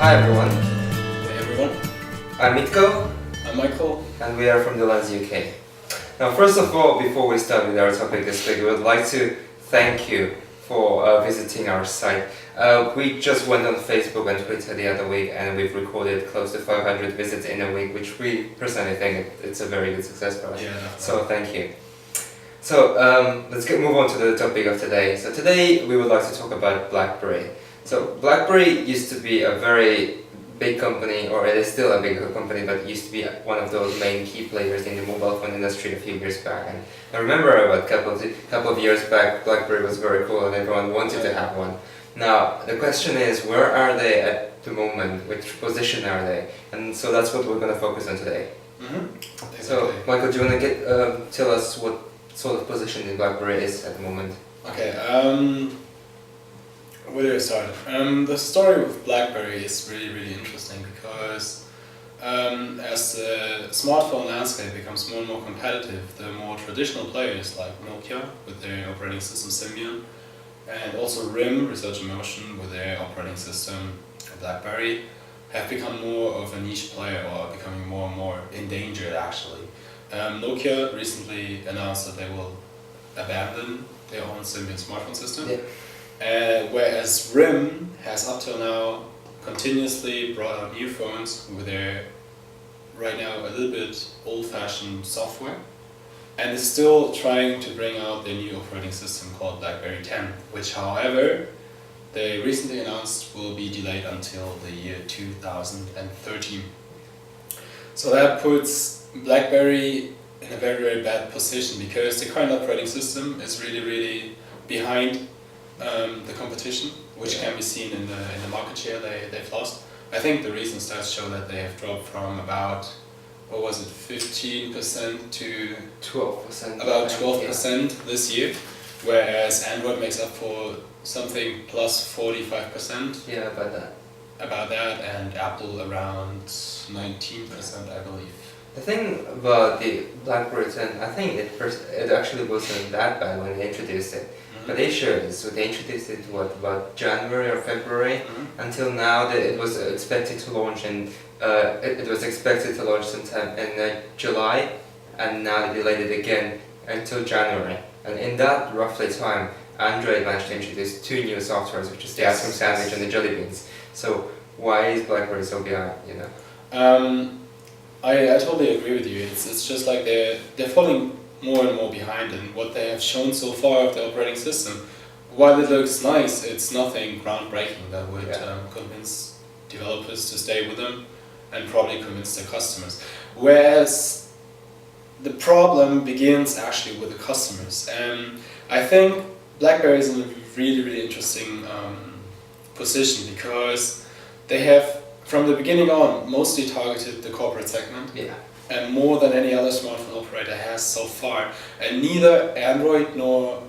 Hi everyone, Hey everyone, I'm Mitko I'm Michael. and we are from the Lens UK. Now first of all, before we start with our topic this week, we would like to thank you for visiting our site. We just went on Facebook and Twitter the other week and we've recorded close to 500 visits in a week, which we personally think it's a very good success for us. Yeah, definitely. So thank you. So let's move on to the topic of today. So today we would like to talk about Blackberry. So Blackberry used to be a very big company, or it is still a big company, but it used to be one of those main key players in the mobile phone industry a few years back. And I remember about a couple of years back, Blackberry was very cool and everyone wanted to have one. Now the question is, where are they at the moment? Which position are they? And so that's what we're going to focus on today. Exactly. So Michael, do you want to tell us what sort of position in Blackberry is at the moment? Okay, where do I start? The story with Blackberry is really interesting because as the smartphone landscape becomes more and more competitive, the more traditional players like Nokia with their operating system Symbian, and also RIM, Research in Motion, with their operating system Blackberry, have become more of a niche player, or becoming more and more endangered actually. Nokia recently announced that they will abandon their own Symbian smartphone system, whereas RIM has up till now continuously brought out new phones with their right now a little bit old-fashioned software, and is still trying to bring out their new operating system called Blackberry 10, which however they recently announced will be delayed until the year 2013. So that puts Blackberry in a very bad position because the current operating system is really behind the competition, which can be seen in the market share they've lost. I think the recent stats show that they have dropped from about 15% to 12%. about 12% this year, whereas Android makes up for something plus 45%. Yeah, about that. About that, and Apple around 19%, I believe. The thing about the Blackberry 10, I think it actually wasn't that bad when they introduced it. But the issue is, so they introduced it about January or February, until now that it was expected to launch in it was expected to launch sometime in July, and now they delayed it again until January. And in that roughly time, Android managed to introduce two new softwares, which is the ice cream sandwich and the jelly beans. So why is Blackberry so behind? You know. I totally agree with you. It's just like they're falling more and more behind in what they have shown so far of the operating system. While it looks nice, it's nothing groundbreaking that would convince developers to stay with them and probably convince their customers. Whereas the problem begins actually with the customers. And I think Blackberry is in a really interesting position because they have, from the beginning on, mostly targeted the corporate segment. And more than any other smartphone operator has so far. And neither Android nor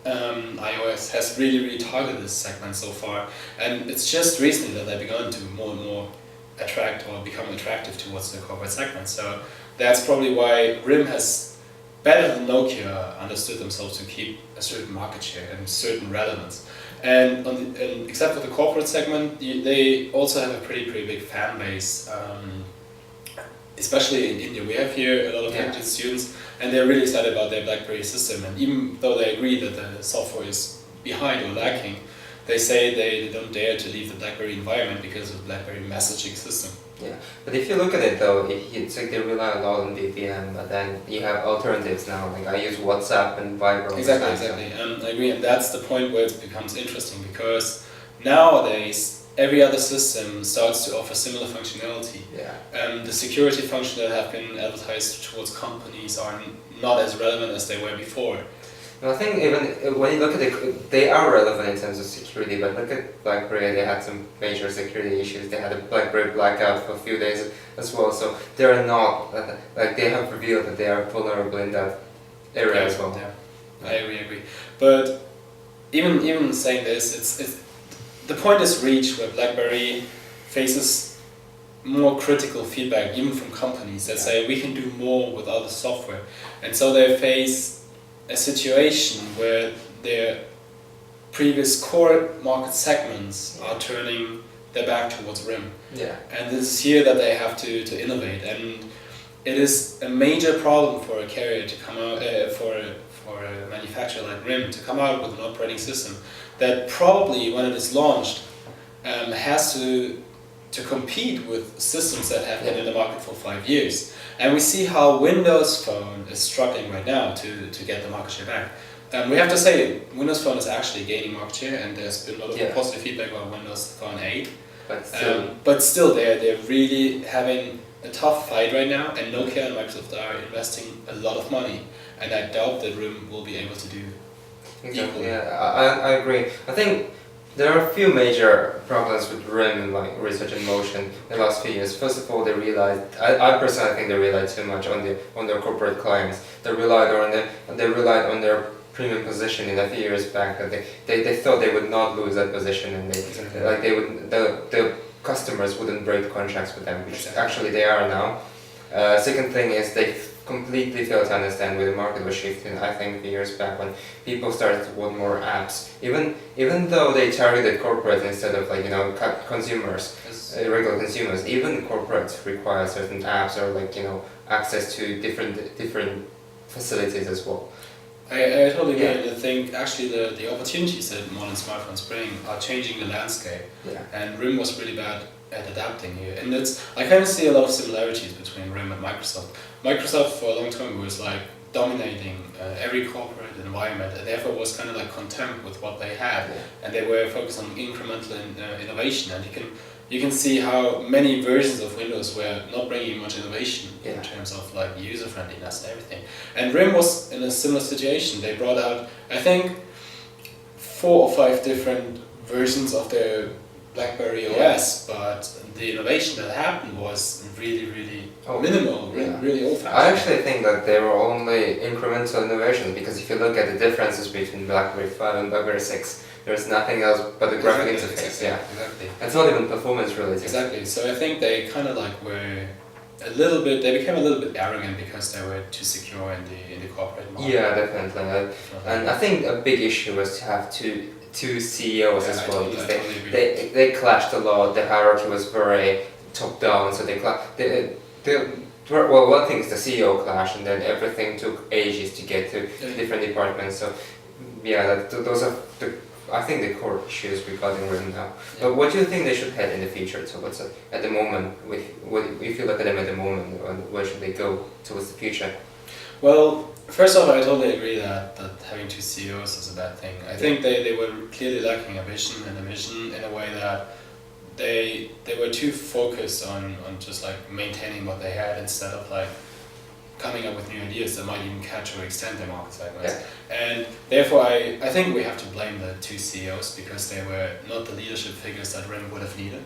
iOS has really targeted this segment so far. And it's just recently that they've begun to more and more attract or become attractive towards the corporate segment. So that's probably why RIM has, better than Nokia, understood themselves to keep a certain market share and certain relevance. And except for the corporate segment, they also have a pretty big fan base. Especially in India, we have here a lot of Indian students, and they're really excited about their Blackberry system. And even though they agree that the software is behind or lacking, they say they don't dare to leave the Blackberry environment because of the Blackberry messaging system. Yeah, but if you look at it though, it's like they rely a lot on VPN, but then you have alternatives now. Like I use WhatsApp and Viber. Exactly. I agree, and that's the point where it becomes interesting because nowadays every other system starts to offer similar functionality. The security functions that have been advertised towards companies are not as relevant as they were before. No, I think even when you look at it, they are relevant in terms of security, but look at Blackberry, they had some major security issues. They had a Blackberry blackout for a few days as well, so they're not, like they have revealed that they are vulnerable in that area as well. Yeah, I agree. But even saying this, it's the point is reached where Blackberry faces more critical feedback, even from companies that say we can do more with other software, and so they face a situation where their previous core market segments are turning their back towards RIM. Yeah. And it's here that they have to innovate, and it is a major problem for a carrier to come out, for a manufacturer like RIM to come out with an operating system that probably, when it is launched, has to compete with systems that have been in the market for 5 years. And we see how Windows Phone is struggling right now to get the market share back. We have to say Windows Phone is actually gaining market share, and there's been a lot of positive feedback about Windows Phone 8. But still they're really having a tough fight right now, and Nokia and Microsoft are investing a lot of money, and I doubt that RIM will be able to do equally. Yeah, I agree. I think there are a few major problems with RIM and like research in motion in the last few years. First of all, they realized, I personally think they relied too much on their corporate clients. They relied on their premium positioning a few years back, that they thought they would not lose that position, and the customers wouldn't break contracts with them, which actually they are now. Second thing is they completely failed to understand where the market was shifting. I think a few years back, when people started to want more apps, even though they targeted corporate instead of consumers, regular consumers, even corporates require certain apps or access to different facilities as well. I totally agree. And I think actually the opportunities that modern smartphones bring are changing the landscape. Yeah. And RIM was really bad at adapting here. And I kind of see a lot of similarities between RIM and Microsoft. Microsoft for a long time was like dominating every corporate environment, and therefore was kind of like content with what they had, and they were focused on incremental innovation. And you can see how many versions of Windows were not bringing much innovation in terms of like user friendliness and everything. And RIM was in a similar situation. They brought out, I think, 4 or 5 different versions of their Blackberry OS, but the innovation that happened was really minimal, really old-fashioned. I actually think that they were only incremental innovations, because if you look at the differences between Blackberry 5 and Blackberry 6, there's nothing else but the graphic interface. Exactly. It's not even performance related. Exactly. So I think they kind of like were they became a little bit arrogant because they were too secure in the corporate market. Yeah, definitely. And I think a big issue was to have two CEOs as well, because they clashed a lot. The hierarchy was very top down, so well, one thing is the CEO clash, and then everything took ages to get to different departments. So those are I think the core issues regarding RIM now. But what do you think they should head in the future towards at the moment? If you look at them at the moment, where should they go towards the future? Well, first off, I totally agree that having 2 CEOs is a bad thing. I think they were clearly lacking a vision in a way that they were too focused on just like maintaining what they had, instead of like coming up with new ideas that might even catch or extend their market segments. And therefore I think we have to blame the 2 CEOs, because they were not the leadership figures that RIM would have needed.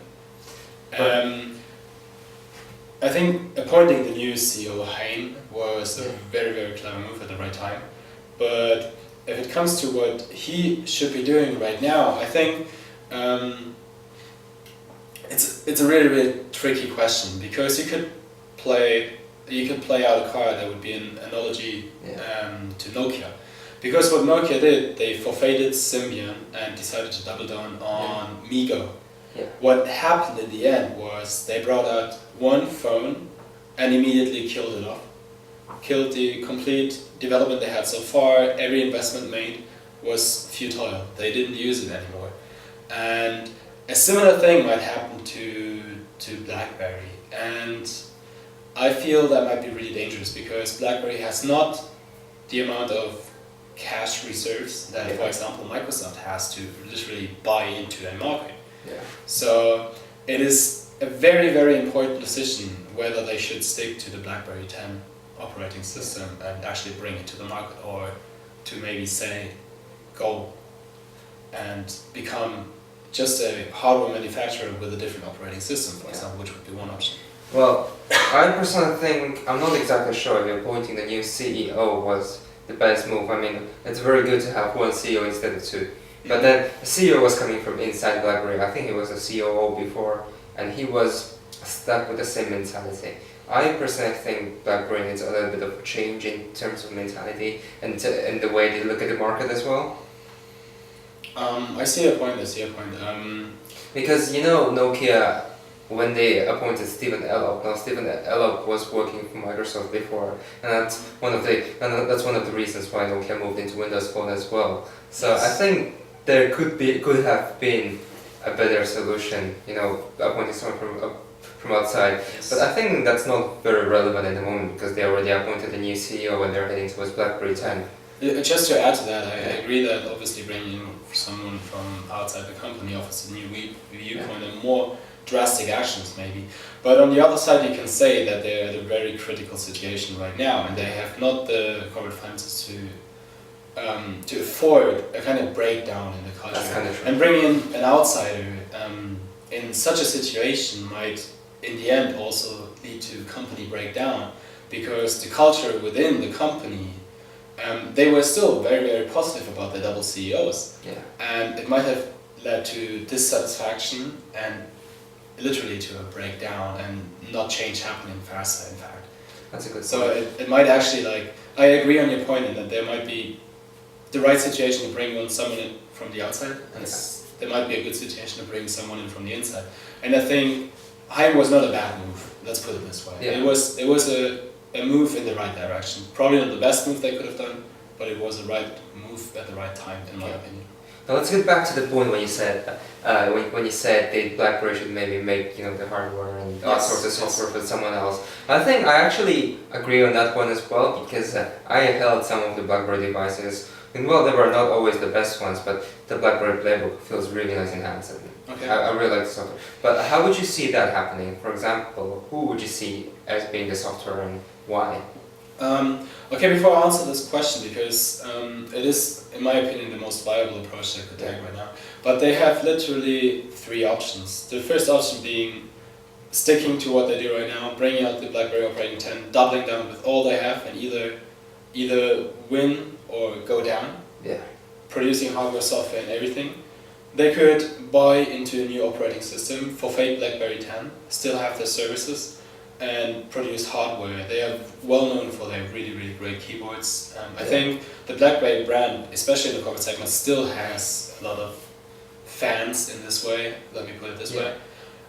I think appointing the new CEO, Hein, was a very, very clever move at the right time. But if it comes to what he should be doing right now, I think it's a really, really tricky question, because you could play out a card that would be an analogy to Nokia. Because what Nokia did, they forfeited Symbian and decided to double down on MeeGo. What happened in the end was they brought out one phone and immediately killed it off. Killed the complete development they had so far. Every investment made was futile. They didn't use it anymore. And a similar thing might happen to Blackberry. And I feel that might be really dangerous, because Blackberry has not the amount of cash reserves that, for example, Microsoft has to literally buy into a market. So it is a very, very important decision whether they should stick to the Blackberry 10 operating system and actually bring it to the market, or to maybe say go and become just a hardware manufacturer with a different operating system, for example, which would be one option. Well, I personally think, I'm not exactly sure if appointing the new CEO was the best move. I mean, it's very good to have one CEO instead of 2. But then the CEO was coming from inside Blackberry. I think he was a COO before, and he was stuck with the same mentality. I personally think Blackberry needs a little bit of change in terms of mentality and the way they look at the market as well. I see your point. Because you know Nokia, when they appointed Stephen Elop, now Stephen Elop was working for Microsoft before, and that's one of the reasons why Nokia moved into Windows Phone as well. So I Yes. think there could have been a better solution, you know, appointing someone from outside. Yes. But I think that's not very relevant at the moment because they already appointed a new CEO and they're heading towards BlackBerry 10. Just to add to that, I agree that obviously bringing in someone from outside the company offers a new viewpoint and more drastic actions maybe. But on the other side, you can say that they're at a very critical situation right now, and they have not the corporate finances to afford a kind of breakdown in the culture. That's kind of true. And bringing in an outsider in such a situation might, in the end, also lead to company breakdown, because the culture within the company, they were still very, very positive about the double CEOs. Yeah. And it might have led to dissatisfaction and literally to a breakdown and not change happening faster, in fact. That's a good So point. it might actually, like, I agree on your point in that there might be the right situation to bring on someone in from the outside, and there might be a good situation to bring someone in from the inside. And I think Heim was not a bad move, let's put it this way. Yeah. It was a move in the right direction. Probably not the best move they could have done, but it was the right move at the right time, in my opinion. Now let's get back to the point when you said when you said that BlackBerry should maybe make, you know, the hardware and outsource the software for someone else. I think I actually agree on that one as well, because I held some of the BlackBerry devices, and well, they were not always the best ones, but the BlackBerry Playbook feels really nice in hands. And Okay. I really like the software. But how would you see that happening? For example, who would you see as being the software and why? Okay, before I answer this question, because it is, in my opinion, the most viable approach they could take right now. But they have literally three options. The first option being sticking to what they do right now, bringing out the BlackBerry Operating 10, doubling down with all they have, and either win or go down, Yeah. producing hardware, software, and everything. They could buy into a new operating system, forfeit BlackBerry 10, still have their services, and produce hardware. They are well known for their really, really great keyboards. I think the BlackBerry brand, especially in the corporate segment, still has a lot of fans in this way, let me put it this way.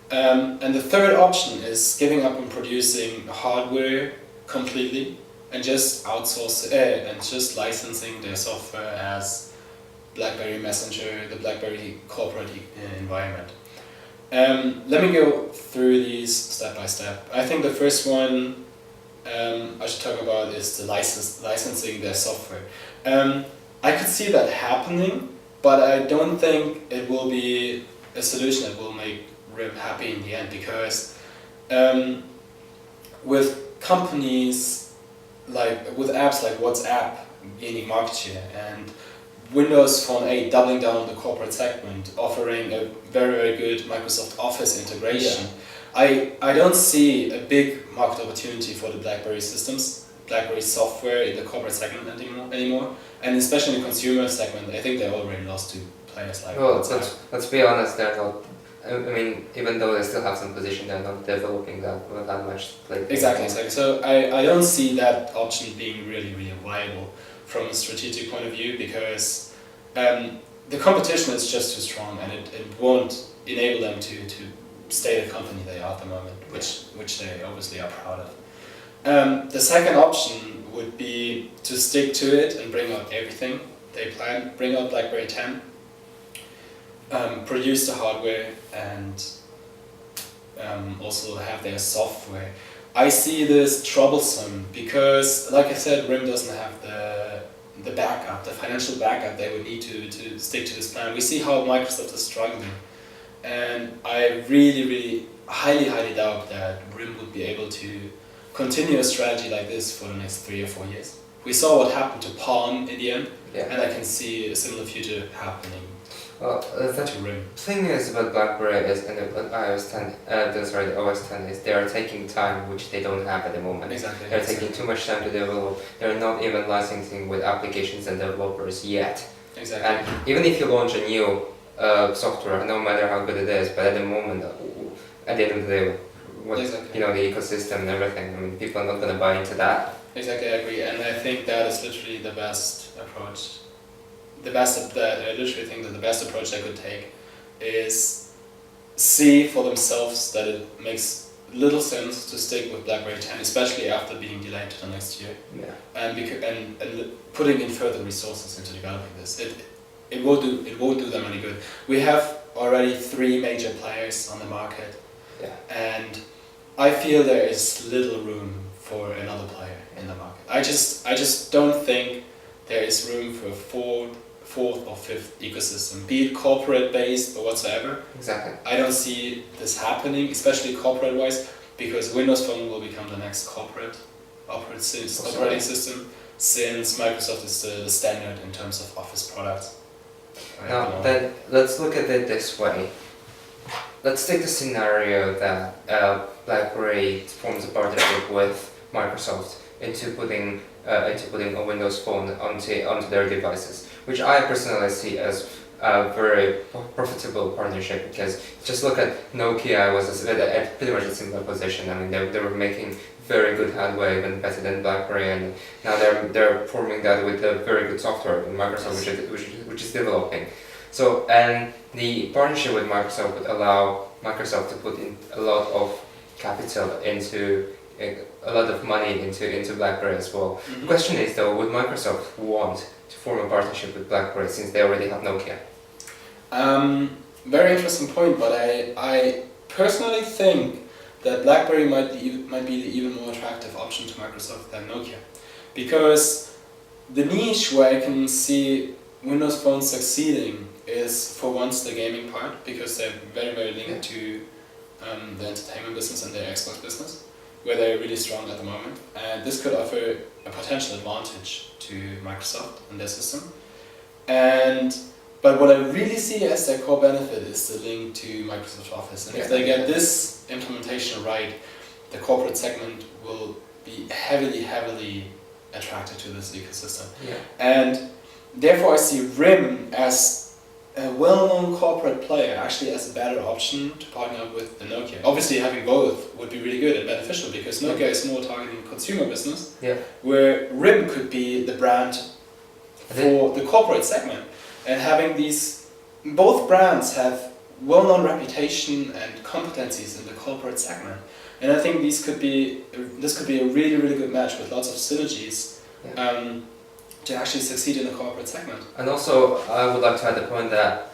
And the third option is giving up on producing hardware completely and just and just licensing their software as BlackBerry Messenger, the BlackBerry corporate environment. Let me go through these step by step. I think the first one I should talk about is the licensing their software. I could see that happening, but I don't think it will be a solution that will make RIM happy in the end, because with companies with apps like WhatsApp gaining market share and Windows Phone 8 doubling down on the corporate segment, offering a very, very good Microsoft Office integration, I don't see a big market opportunity for the BlackBerry systems, BlackBerry software in the corporate segment anymore, and especially in the consumer segment. I think they already lost to players like WhatsApp. Let's be honest, they're not. I mean, even though they still have some position, they're not developing that much. Exactly. So I don't see that option being really, really viable from a strategic point of view, because the competition is just too strong, and it won't enable them to stay the company they are at the moment, which they obviously are proud of. The second option would be to stick to it and bring out everything they plan, bring out BlackBerry 10, produce the hardware, and also have their software. I see this troublesome because, like I said, RIM doesn't have the backup, the financial backup they would need to stick to this plan. We see how Microsoft is struggling, and I really, really highly doubt that RIM would be able to continue a strategy like this for the next 3 or 4 years. We saw what happened to Palm in the end, and I can see a similar future happening. Well, the thing is about BlackBerry is, and iOS 10, the OS 10 is they are taking time which they don't have at the moment. Exactly. They're taking too much time to develop. They're not even licensing with applications and developers yet. Exactly. And even if you launch a new software, no matter how good it is, but at the moment, at the end of the day, the ecosystem and everything, I mean, people are not going to buy into that. Exactly, I agree, and I think that is literally the best approach I literally think that the best approach they could take is see for themselves that it makes little sense to stick with Blackberry 10, especially after being delayed to the next year. Yeah. And putting in further resources into developing this. It won't do them any good. We have already 3 major players on the market. Yeah. And I feel there is little room for another player in the market. I just don't think there is room for a fourth or fifth ecosystem, be it corporate based or whatsoever. Exactly. I don't see this happening, especially corporate wise, because Windows Phone will become the next corporate operating system, since Microsoft is the standard in terms of Office products. Now, then let's look at it this way. Let's take the scenario that BlackBerry forms a partnership with Microsoft into putting a Windows Phone onto their devices, which I personally see as a very profitable partnership, because just look at Nokia was at pretty much a similar position. I mean, they were making very good hardware, even better than BlackBerry, and now they're forming that with a very good software in Microsoft, which is developing. So, and the partnership with Microsoft would allow Microsoft to put in a lot of capital into a lot of money into BlackBerry as well. Mm-hmm. The question is though, would Microsoft want to form a partnership with BlackBerry since they already have Nokia? Very interesting point, but I personally think that BlackBerry might be the even more attractive option to Microsoft than Nokia, because the niche where I can see Windows Phone succeeding is for once the gaming part, because they're very, very linked to the entertainment business and their Xbox business, where they're really strong at the moment. And this could offer a potential advantage to Microsoft and their system. But what I really see as their core benefit is the link to Microsoft Office. And if they get this implementation right, the corporate segment will be heavily, heavily attracted to this ecosystem. Yeah. And therefore I see RIM as a well-known corporate player actually as a better option to partner up with the Nokia. Obviously having both would be really good and beneficial, because Nokia is more targeting consumer business, where RIM could be the brand for the corporate segment. And having both brands have well-known reputation and competencies in the corporate segment. And I think this could be a really, really good match with lots of synergies to actually succeed in the corporate segment. And also, I would like to add the point that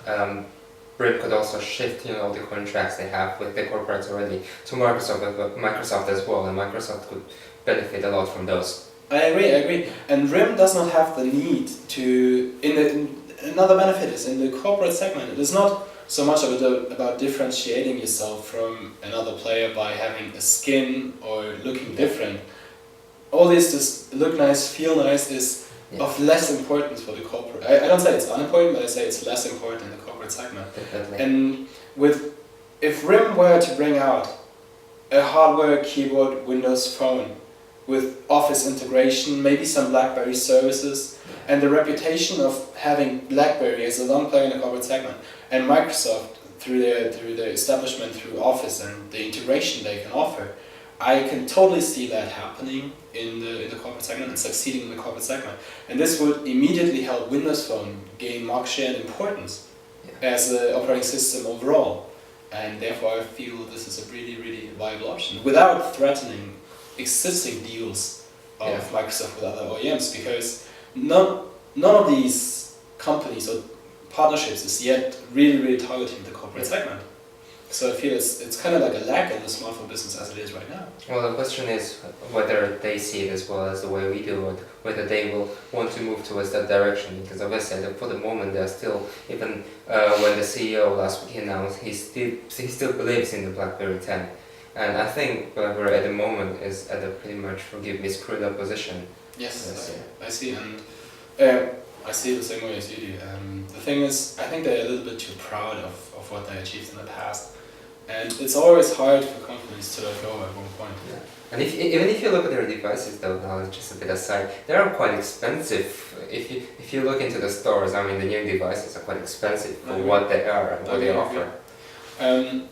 RIP could also shift all the contracts they have with the corporates already to Microsoft as well, and Microsoft could benefit a lot from those. I agree. And RIM does not have the need to. Another benefit is in the corporate segment. It is not so much about differentiating yourself from another player by having a skin or looking different. All this just look nice, feel nice is of less importance for the corporate. I don't say it's unimportant, but I say it's less important in the corporate segment. Definitely. And if RIM were to bring out a hardware keyboard Windows Phone with Office integration, maybe some BlackBerry services, and the reputation of having BlackBerry as a long player in the corporate segment, and Microsoft through their establishment through Office and the integration they can offer, I can totally see that happening in the corporate segment and succeeding in the corporate segment. And this would immediately help Windows Phone gain market share and importance as an operating system overall. And therefore I feel this is a really, really viable option without threatening existing deals of Microsoft with other OEMs, because none of these companies or partnerships is yet really, really targeting the corporate segment. So I feel it's kind of like a lack in the smartphone business as it is right now. Well, the question is whether they see it as well as the way we do, or whether they will want to move towards that direction. Because obviously, for the moment, they're still, even when the CEO last week announced, he still believes in the BlackBerry 10. And I think BlackBerry at the moment is at a pretty much, forgive me, screwed up position. Yes, I see, and I see it the same way as you do. The thing is, I think they're a little bit too proud of what they achieved in the past. And it's always hard for companies to let go at one point. Yeah. And even if you look at their devices, though, now just a bit aside, they are quite expensive. If you look into the stores, I mean, the new devices are quite expensive for what they are and what they offer.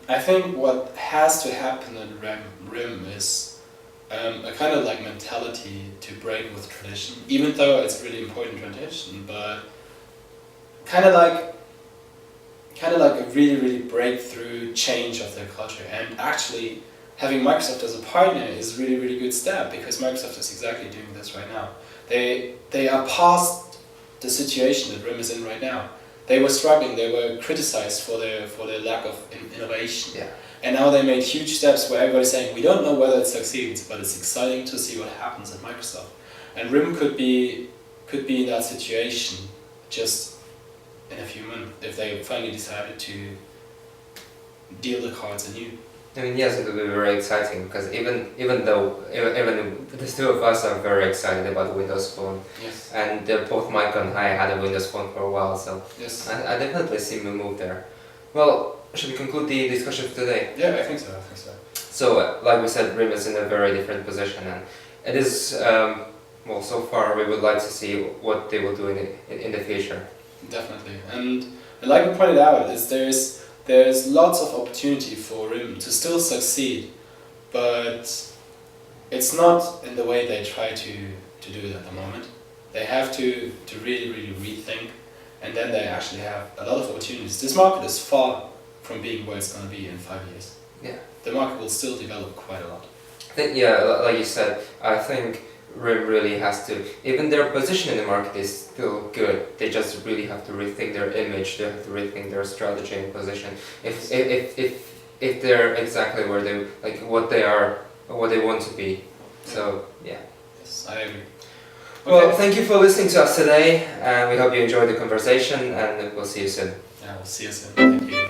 I think what has to happen at RIM is a kind of like mentality to break with tradition, even though it's really important tradition. But kind of like a really, really breakthrough change of their culture. And actually, having Microsoft as a partner is really, really good step, because Microsoft is exactly doing this right now. They are past the situation that RIM is in right now. They were struggling. They were criticized for their lack of innovation. Yeah. And now they made huge steps where everybody's saying, we don't know whether it succeeds, but it's exciting to see what happens at Microsoft. And RIM could be in that situation just in a few months if they finally decided to deal the cards anew. I mean, yes, it will be very exciting, because even though the two of us are very excited about Windows Phone, Yes. and both Michael and I had a Windows Phone for a while, so Yes. I definitely see a move there. Well, should we conclude the discussion for today? Yeah, I think so. So, like we said, RIM is in a very different position, and it is, well, so far we would like to see what they will do in the future. Definitely. And like we pointed out, is there's lots of opportunity for RIM to still succeed, but it's not in the way they try to do it at the moment. They have to really, really rethink, and then they actually have a lot of opportunities. This market is far from being where it's going to be in 5 years. Yeah. The market will still develop quite a lot. I think, yeah, like you said, I think RIM really has to, even their position in the market is still good, they just really have to rethink their image, they have to rethink their strategy and position. If they're exactly where they, like what they are, or what they want to be. So, yeah. Yes, I agree. Well, thank you for listening to us today, and we hope you enjoyed the conversation, and we'll see you soon. Yeah, we'll see you soon. Thank you.